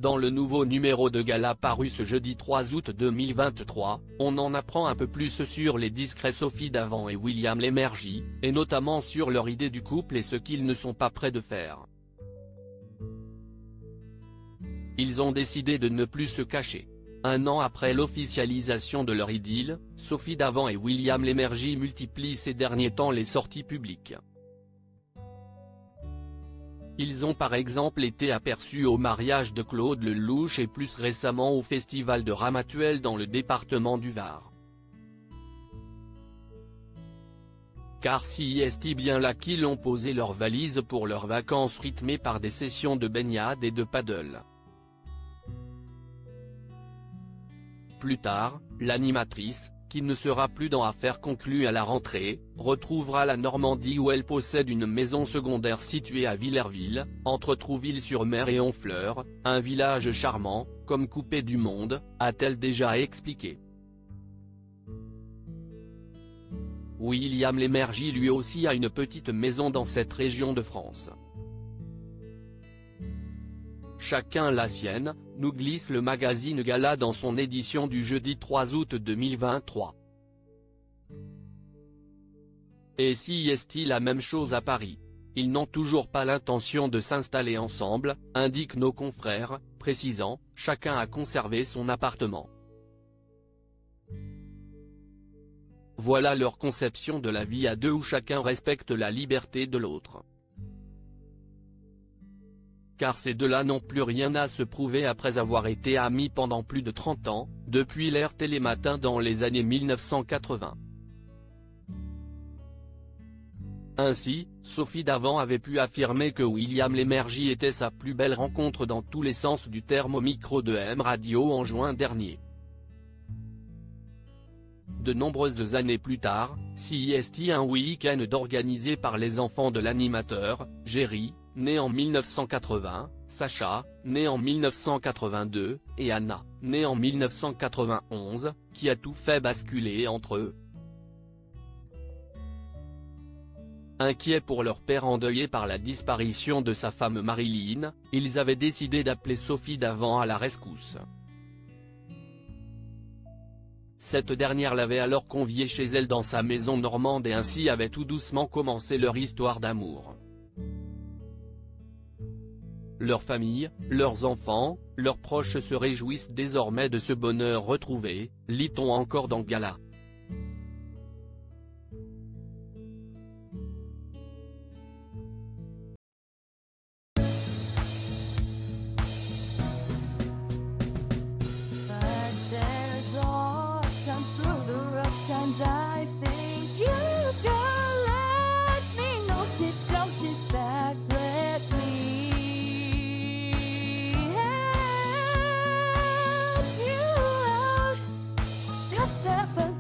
Dans le nouveau numéro de Gala paru ce jeudi 3 août 2023, on en apprend un peu plus sur les discrets Sophie Davant et William Lémergie, et notamment sur leur idée du couple et ce qu'ils ne sont pas prêts de faire. Ils ont décidé de ne plus se cacher. Un an après l'officialisation de leur idylle, Sophie Davant et William Lémergie multiplient ces derniers temps les sorties publiques. Ils ont par exemple été aperçus au mariage de Claude Lelouch et plus récemment au festival de Ramatuelle dans le département du Var. Car si est bien là qu'ils ont posé leurs valises pour leurs vacances rythmées par des sessions de baignade et de paddle. Plus tard, l'animatrice, qui ne sera plus dans Affaires conclues à la rentrée, retrouvera la Normandie où elle possède une maison secondaire située à Villerville, entre Trouville-sur-Mer et Honfleur, un village charmant, comme coupé du monde, a-t-elle déjà expliqué. William Lémergie lui aussi a une petite maison dans cette région de France. Chacun la sienne, nous glisse le magazine Gala dans son édition du jeudi 3 août 2023. Et si est-il la même chose à Paris? Ils n'ont toujours pas l'intention de s'installer ensemble, indiquent nos confrères, précisant, chacun a conservé son appartement. Voilà leur conception de la vie à deux où chacun respecte la liberté de l'autre. Car ces deux-là n'ont plus rien à se prouver après avoir été amis pendant plus de 30 ans, depuis l'ère Télématin dans les années 1980. Ainsi, Sophie Davant avait pu affirmer que William Lémergie était sa plus belle rencontre dans tous les sens du terme au micro de M Radio en juin dernier. De nombreuses années plus tard, si est un week-end organisé par les enfants de l'animateur, Jerry, né en 1980, Sacha, né en 1982, et Anna, née en 1991, qui a tout fait basculer entre eux. Inquiets pour leur père endeuillé par la disparition de sa femme Marilyn, ils avaient décidé d'appeler Sophie Davant à la rescousse. Cette dernière l'avait alors conviée chez elle dans sa maison normande et ainsi avait tout doucement commencé leur histoire d'amour. Leur famille, leurs enfants, leurs proches se réjouissent désormais de ce bonheur retrouvé, lit-on encore dans Gala. Step